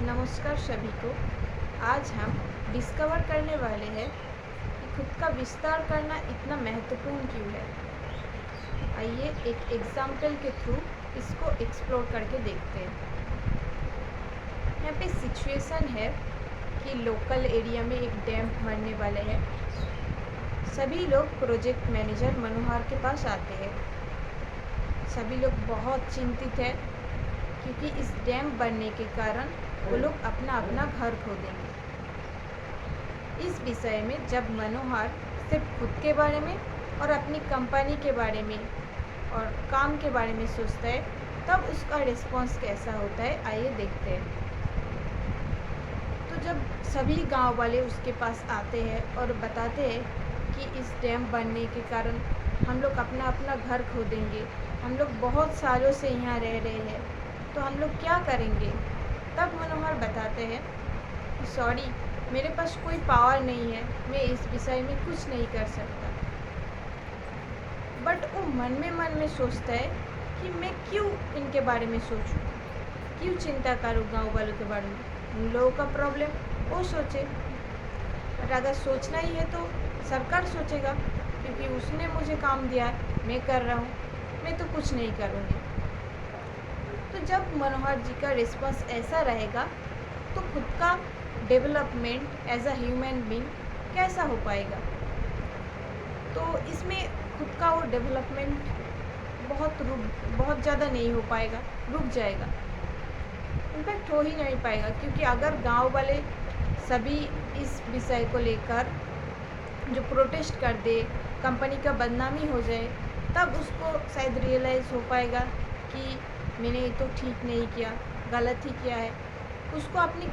नमस्कार सभी को। आज हम डिस्कवर करने वाले हैं कि खुद का विस्तार करना इतना महत्वपूर्ण क्यों है। आइए एक एग्जाम्पल के थ्रू इसको एक्सप्लोर करके देखते हैं। यहाँ पे सिचुएशन है कि लोकल एरिया में एक डैम बनने वाले हैं। सभी लोग प्रोजेक्ट मैनेजर मनोहर के पास आते हैं। सभी लोग बहुत चिंतित हैं क्योंकि इस डैम बनने के कारण वो लोग अपना अपना घर खो देंगे। इस विषय में जब मनोहर सिर्फ खुद के बारे में और अपनी कंपनी के बारे में और काम के बारे में सोचता है, तब उसका रिस्पॉन्स कैसा होता है आइए देखते हैं। तो जब सभी गांव वाले उसके पास आते हैं और बताते हैं कि इस डैम बनने के कारण हम लोग अपना अपना घर खो देंगे, हम लोग बहुत सालों से यहाँ रह रहे हैं, तो हम लोग क्या करेंगे। तब मनोहर बताते हैं कि सॉरी, मेरे पास कोई पावर नहीं है, मैं इस विषय में कुछ नहीं कर सकता। बट वो मन में सोचता है कि मैं क्यों इनके बारे में सोचूं, क्यों चिंता करूँ गांव वालों के बारे में। उन लोगों का प्रॉब्लम वो सोचे, बट अगर सोचना ही है तो सरकार सोचेगा, क्योंकि उसने मुझे काम दिया है, मैं कर रहा हूँ, मैं तो कुछ नहीं करूँगी। तो जब मनोहर जी का रिस्पॉन्स ऐसा रहेगा तो खुद का development as a human being कैसा हो पाएगा। तो इसमें खुद का वो डेवलपमेंट बहुत ज़्यादा नहीं हो पाएगा, रुक जाएगा, इनफैक्ट हो ही नहीं पाएगा। क्योंकि अगर गांव वाले सभी इस विषय को लेकर जो प्रोटेस्ट कर दे, कंपनी का बदनामी हो जाए, तब उसको शायद रियलाइज़ हो पाएगा कि मैंने ये तो ठीक नहीं किया, गलत ही किया है। उसको अपने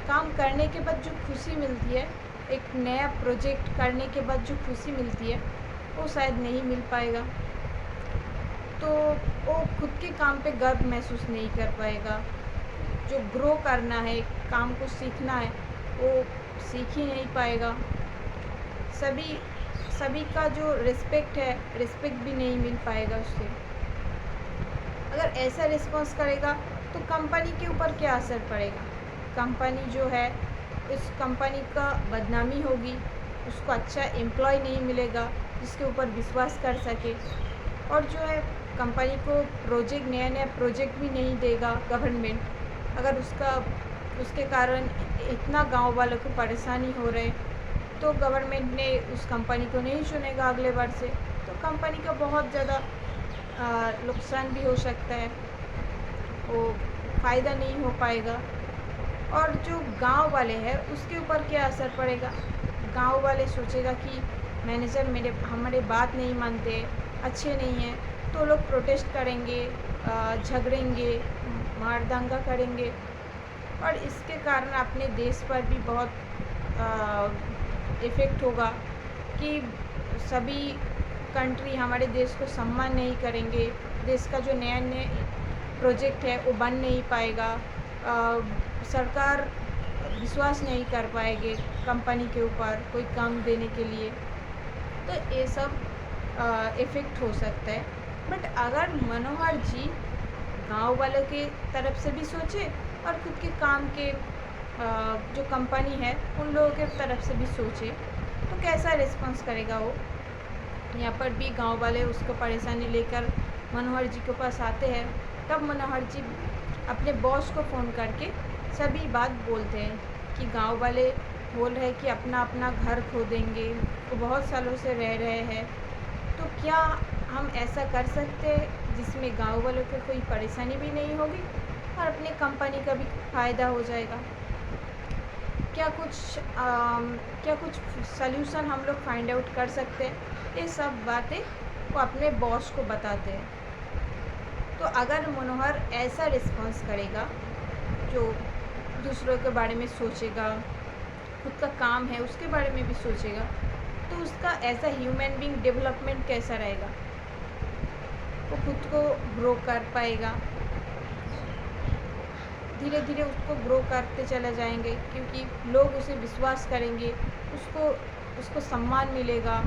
काम करने के बाद जो खुशी मिलती है, एक नया प्रोजेक्ट करने के बाद जो खुशी मिलती है, वो शायद नहीं मिल पाएगा। तो वो खुद के काम पे गर्व महसूस नहीं कर पाएगा। जो ग्रो करना है, काम को सीखना है, वो सीख ही नहीं पाएगा। सभी का जो रिस्पेक्ट है, रिस्पेक्ट भी नहीं मिल पाएगा उससे। अगर ऐसा रिस्पॉन्स करेगा तो कंपनी के ऊपर क्या असर पड़ेगा। कंपनी जो है, उस कंपनी का बदनामी होगी, उसको अच्छा एम्प्लॉय नहीं मिलेगा जिसके ऊपर विश्वास कर सके, और जो है कंपनी को नया प्रोजेक्ट भी नहीं देगा गवर्नमेंट, अगर उसके कारण इतना गांव वालों को परेशानी हो रहे, तो गवर्नमेंट ने उस कंपनी को नहीं चुनेगा अगले बार से, तो कंपनी का बहुत ज़्यादा नुकसान भी हो सकता है, वो फ़ायदा नहीं हो पाएगा। और जो गांव वाले हैं उसके ऊपर क्या असर पड़ेगा। गांव वाले सोचेगा कि मैनेजर हमारे बात नहीं मानते, अच्छे नहीं हैं, तो लोग प्रोटेस्ट करेंगे, झगड़ेंगे, मार दंगा करेंगे, और इसके कारण अपने देश पर भी बहुत इफ़ेक्ट होगा कि सभी कंट्री हमारे देश को सम्मान नहीं करेंगे, देश का जो नया प्रोजेक्ट है वो बन नहीं पाएगा, सरकार विश्वास नहीं कर पाएगी कंपनी के ऊपर कोई काम देने के लिए। तो ये सब इफ़ेक्ट हो सकता है। बट अगर मनोहर जी गांव वालों के तरफ से भी सोचे और खुद के काम के जो कंपनी है उन लोगों के तरफ से भी सोचे, तो कैसा रिस्पॉन्स करेगा वो। यहाँ पर भी गांव वाले उसको परेशानी लेकर मनोहर जी के पास आते हैं। तब मनोहर जी अपने बॉस को फ़ोन करके सभी बात बोलते हैं कि गांव वाले बोल रहे हैं कि अपना अपना घर खो देंगे, वो बहुत सालों से रह रहे हैं, तो क्या हम ऐसा कर सकते हैं जिसमें गांव वालों को कोई परेशानी भी नहीं होगी और अपनी कंपनी का भी फ़ायदा हो जाएगा। क्या कुछ सल्यूशन हम लोग फाइंड आउट कर सकते हैं। ये सब बातें वो अपने बॉस को बताते हैं। तो अगर मनोहर ऐसा रिस्पॉन्स करेगा, जो दूसरों के बारे में सोचेगा, खुद का काम है उसके बारे में भी सोचेगा, तो उसका ऐसा ह्यूमन बीइंग डेवलपमेंट कैसा रहेगा। वो खुद को ग्रो कर पाएगा, धीरे धीरे उसको ग्रो करते चले जाएंगे, क्योंकि लोग उसे विश्वास करेंगे, उसको सम्मान मिलेगा,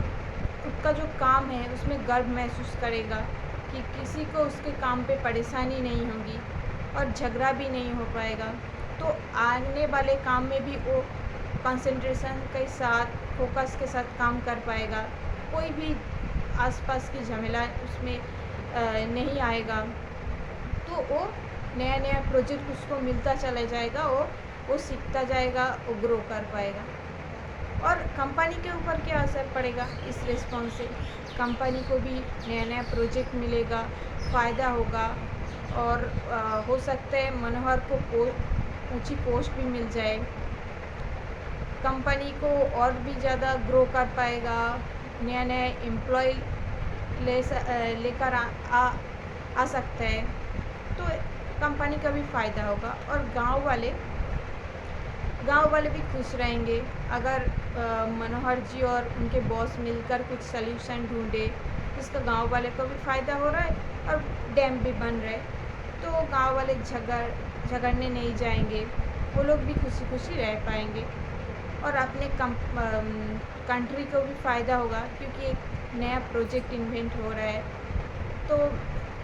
खुद का जो काम है उसमें गर्व महसूस करेगा कि किसी को उसके काम पे परेशानी नहीं होगी। और झगड़ा भी नहीं हो पाएगा। तो आने वाले काम में भी वो कंसंट्रेशन के साथ, फोकस के साथ काम कर पाएगा। कोई भी आसपास की झमेला उसमें नहीं आएगा। तो वो नया-नया प्रोजेक्ट उसको मिलता चला जाएगा, वो सीखता जाएगा, वो ग्रो कर पाएगा। और कंपनी के ऊपर क्या असर पड़ेगा इस रिस्पॉन्स से? कंपनी को भी नया-नया प्रोजेक्ट मिलेगा, फ़ायदा होगा और हो सकता है मनोहर को ऊँची पोस्ट भी मिल जाए। कंपनी को और भी ज़्यादा ग्रो कर पाएगा, नया-नया एम्प्लॉय लेकर आ सकता है, तो कंपनी का भी फ़ायदा होगा। और गांव वाले भी खुश रहेंगे अगर मनोहर जी और उनके बॉस मिलकर कुछ सल्यूशन ढूंढे जिसका गांव वाले को भी फ़ायदा हो रहा है और डैम भी बन रहा है। तो गांव वाले झगड़ने नहीं जाएंगे, वो लोग भी खुशी खुशी रह पाएंगे और अपने कंट्री को भी फ़ायदा होगा क्योंकि एक नया प्रोजेक्ट इन्वेंट हो रहा है। तो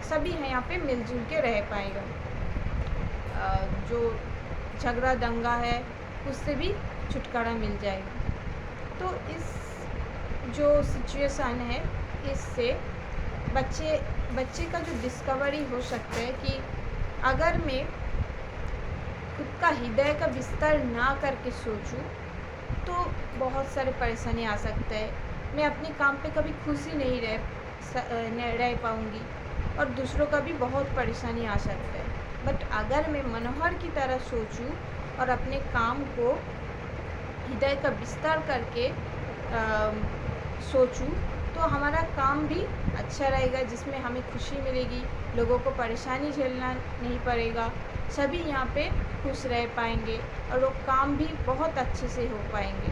सभी यहाँ पे मिलजुल के रह पाएगा। जो झगड़ा दंगा है उससे भी छुटकारा मिल जाएगा। तो इस जो सिचुएशन है इससे बच्चे का जो डिस्कवरी हो सकता है कि अगर मैं खुद का हृदय का विस्तार ना करके सोचूं तो बहुत सारे परेशानी आ सकता है। मैं अपने काम पे कभी खुशी नहीं रह पाऊँगी और दूसरों का भी बहुत परेशानी आ सकता है। बट अगर मैं मनोहर की तरह सोचूं और अपने काम को हृदय का विस्तार करके सोचूं तो हमारा काम भी अच्छा रहेगा जिसमें हमें खुशी मिलेगी, लोगों को परेशानी झेलना नहीं पड़ेगा, सभी यहाँ पे खुश रह पाएंगे और वो काम भी बहुत अच्छे से हो पाएंगे।